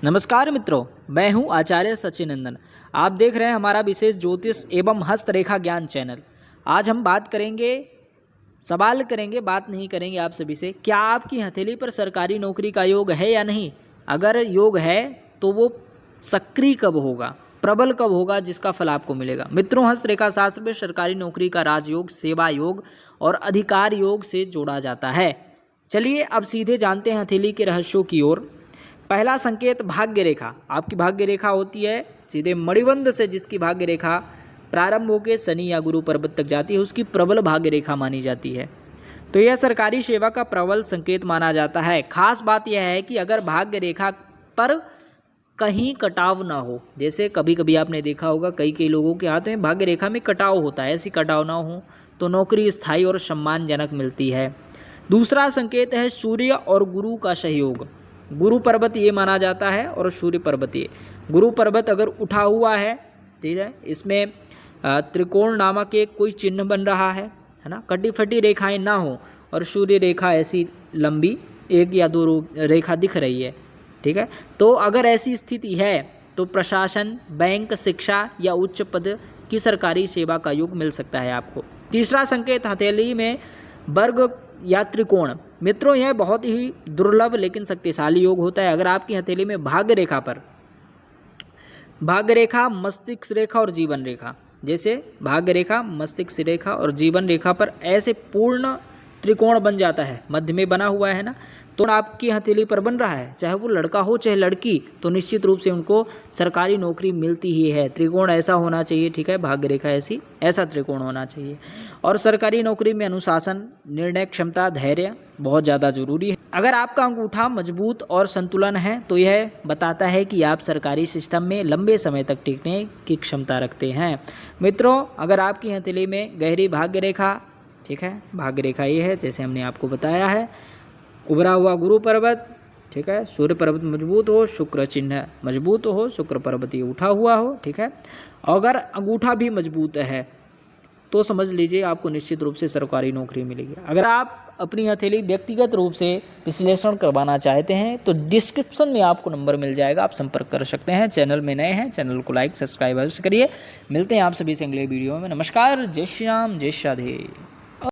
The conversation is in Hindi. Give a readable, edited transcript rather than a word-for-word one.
नमस्कार मित्रों, मैं हूं आचार्य सचिन नंदन। आप देख रहे हैं हमारा विशेष ज्योतिष एवं हस्तरेखा ज्ञान चैनल। आज हम बात करेंगे, बात नहीं करेंगे आप सभी से, क्या आपकी हथेली पर सरकारी नौकरी का योग है या नहीं। अगर योग है तो वो सक्रिय कब होगा, प्रबल कब होगा, जिसका फल आपको मिलेगा। मित्रों, हस्तरेखा शास्त्र में सरकारी नौकरी का राजयोग, सेवा योग और अधिकार योग से जोड़ा जाता है। चलिए अब सीधे जानते हैं हथेली के रहस्यों की ओर। पहला संकेत भाग्य रेखा। आपकी भाग्य रेखा होती है सीधे मणिबंध से, जिसकी भाग्य रेखा प्रारंभ होकर शनि या गुरु पर्वत तक जाती है, उसकी प्रबल भाग्य रेखा मानी जाती है। तो यह सरकारी सेवा का प्रबल संकेत माना जाता है। खास बात यह है कि अगर भाग्य रेखा पर कहीं कटाव ना हो, जैसे कभी कभी आपने देखा होगा कई लोगों के हाथ में भाग्य रेखा में कटाव होता है, ऐसी कटाव ना हो तो नौकरी स्थायी और सम्मानजनक मिलती है। दूसरा संकेत है सूर्य और गुरु का सहयोग। गुरु पर्वत ये माना जाता है और सूर्य पर्वत ये। गुरु पर्वत अगर उठा हुआ है, ठीक है, इसमें त्रिकोण नामक एक कोई चिन्ह बन रहा है ना, कटी फटी रेखाएं ना हो और सूर्य रेखा ऐसी लंबी एक या दो रेखा दिख रही है, ठीक है, तो अगर ऐसी स्थिति है तो प्रशासन, बैंक, शिक्षा या उच्च पद की सरकारी सेवा का योग मिल सकता है आपको। तीसरा संकेत हथेली में वर्ग या त्रिकोण। मित्रों, यह बहुत ही दुर्लभ लेकिन शक्तिशाली योग होता है। अगर आपकी हथेली में भाग्य रेखा पर भाग्य रेखा, मस्तिष्क रेखा और जीवन रेखा, जैसे भाग्य रेखा, मस्तिष्क रेखा और जीवन रेखा पर ऐसे पूर्ण त्रिकोण बन जाता है, मध्य में बना हुआ है ना, तो आपकी हथेली पर बन रहा है, चाहे वो लड़का हो चाहे लड़की, तो निश्चित रूप से उनको सरकारी नौकरी मिलती ही है। त्रिकोण ऐसा होना चाहिए, ठीक है, भाग्य रेखा ऐसा त्रिकोण होना चाहिए। और सरकारी नौकरी में अनुशासन, निर्णय क्षमता, धैर्य बहुत ज़्यादा जरूरी है। अगर आपका अंगूठा मजबूत और संतुलन है तो यह बताता है कि आप सरकारी सिस्टम में लंबे समय तक टिकने की क्षमता रखते हैं। मित्रों, अगर आपकी हथेली में गहरी भाग्य रेखा, ठीक है, भाग्य रेखा ये है जैसे हमने आपको बताया है, उभरा हुआ गुरु पर्वत, ठीक है, सूर्य पर्वत मजबूत हो, शुक्र चिन्ह मजबूत हो, शुक्र पर्वत ये उठा हुआ हो, ठीक है, अगर अंगूठा भी मजबूत है तो समझ लीजिए आपको निश्चित रूप से सरकारी नौकरी मिलेगी। अगर आप अपनी हथेली व्यक्तिगत रूप से विश्लेषण करवाना चाहते हैं तो डिस्क्रिप्शन में आपको नंबर मिल जाएगा, आप संपर्क कर सकते हैं। चैनल में नए हैं, चैनल को लाइक सब्सक्राइब अवश्य करिए। मिलते हैं आप सभी से अगले वीडियो में। नमस्कार, जय श्री राम, जय श्री राधे।